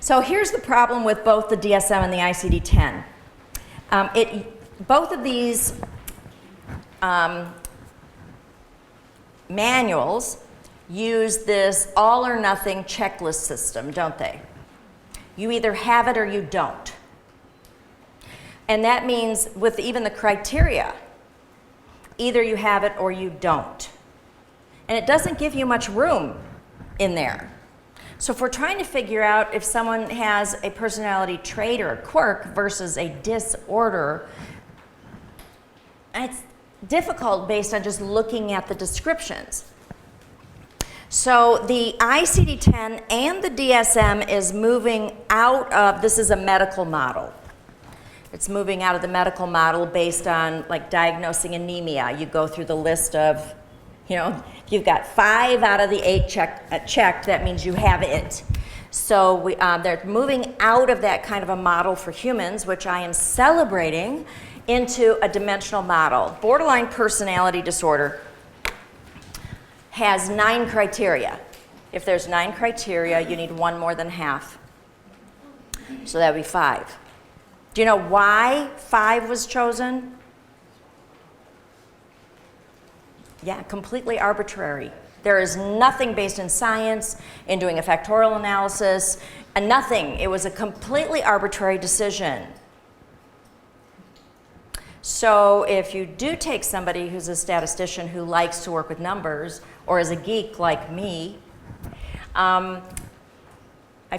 So here's the problem with both the DSM and the ICD-10. Both of these manuals use this all or nothing checklist system, don't they? You either have it or you don't. And that means with even the criteria, either you have it or you don't. And it doesn't give you much room in there. So if we're trying to figure out if someone has a personality trait or a quirk versus a disorder, it's difficult based on just looking at the descriptions. So the ICD-10 and the DSM is moving out of, this is a medical model. It's moving out of the medical model based on like diagnosing anemia. You go through the list of, if you've got 5 out of the 8 checked, that means you have it. So they're moving out of that kind of a model for humans, which I am celebrating, into a dimensional model. Borderline personality disorder has 9 criteria. If there's 9 criteria, you need 1 more than half. So that would be 5. Do you know why 5 was chosen? Yeah, completely arbitrary. There is nothing based in science, in doing a factorial analysis, and nothing. It was a completely arbitrary decision. So if you do take somebody who's a statistician who likes to work with numbers, or is a geek like me, I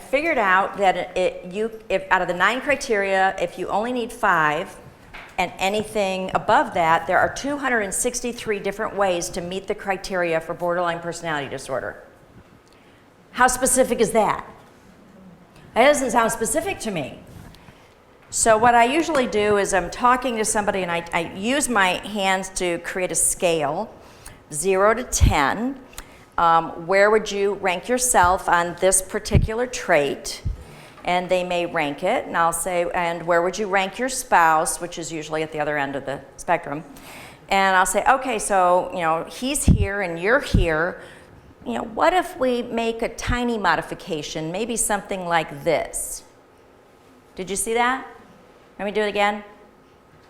figured out that if out of the 9 criteria, if you only need 5, and anything above that, there are 263 different ways to meet the criteria for borderline personality disorder. How specific is that? That doesn't sound specific to me. So what I usually do is I'm talking to somebody and I use my hands to create a scale, 0 to 10. Where would you rank yourself on this particular trait? And they may rank it, and I'll say, and where would you rank your spouse, which is usually at the other end of the spectrum. And I'll say, okay, so, he's here and you're here. What if we make a tiny modification, maybe something like this? Did you see that? Let me do it again.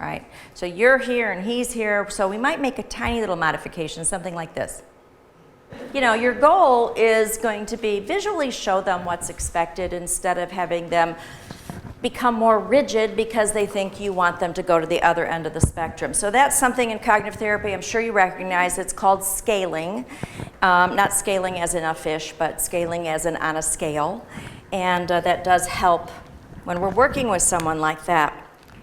All right, so you're here and he's here, so we might make a tiny little modification, something like this. Your goal is going to be visually show them what's expected instead of having them become more rigid because they think you want them to go to the other end of the spectrum. So that's something in cognitive therapy I'm sure you recognize. It's called scaling. Not scaling as in a fish, but scaling as in on a scale. And that does help when we're working with someone like that.